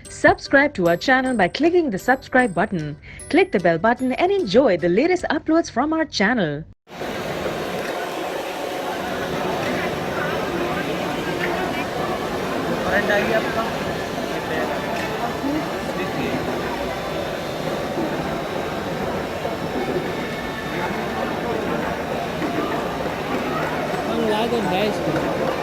Subscribe to our channel by clicking the subscribe button. Click the bell button and enjoy the latest uploads from our channel. Ang lagon guys.